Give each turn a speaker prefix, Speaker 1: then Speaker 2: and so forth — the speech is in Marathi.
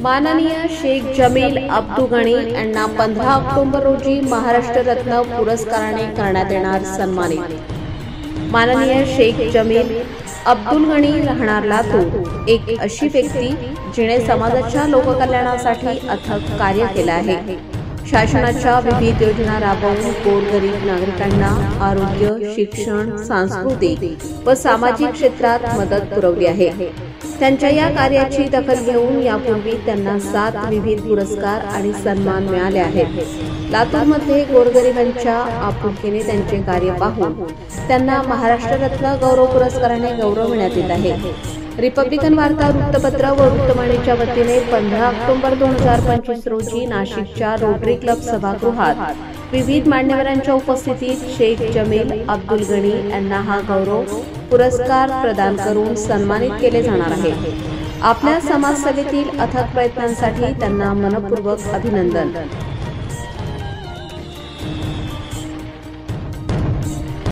Speaker 1: माननीय शेख जमील अब्दू गणी यांना 15 ऑक्टोबर रोजी महाराष्ट्र रत्न पुरस्काराने करण्यात येणार सन्मानित। माननीय शेख जमील अब्दुल गणी राहणार लातूर एक अशी व्यक्ती जिने समाजाच्या लोककल्याणासाठी अथक कार्य केले आहे। शासनाच्या विविध योजना राबवून गोरगरीब नागरिकांना आरोग्य, शिक्षण, सांस्कृतिक व सामाजिक क्षेत्रात मदत पुरवली आहे। त्यांच्या या कार्याची दखल घेऊन यापूर्वी त्यांना 7 विविध पुरस्कार आणि सन्मान मिळाले आहेत। लातूरमध्ये गोरगरिबांच्या आपुलकीने त्यांचे कार्य पाहून त्यांना महाराष्ट्र रत्न गौरव पुरस्काराने गौरविण्यात येत आहे। रिपब्लिकन वार्ता वृत्तपत्र व वृत्तवाणीच्या वतीने 15 ऑक्टोबर 2025 रोजी नाशिकच्या रोटरी क्लब सभागृहात विविध मान्यवरांच्या उपस्थितीत शेख जमील अब्दुल गणी यांना हा गौरव पुरस्कार प्रदान करून सन्मानित केले जाणार आहे। आपल्या समाजसेवेतील अथक प्रयत्नांसाठी त्यांना मनपूर्वक अभिनंदन।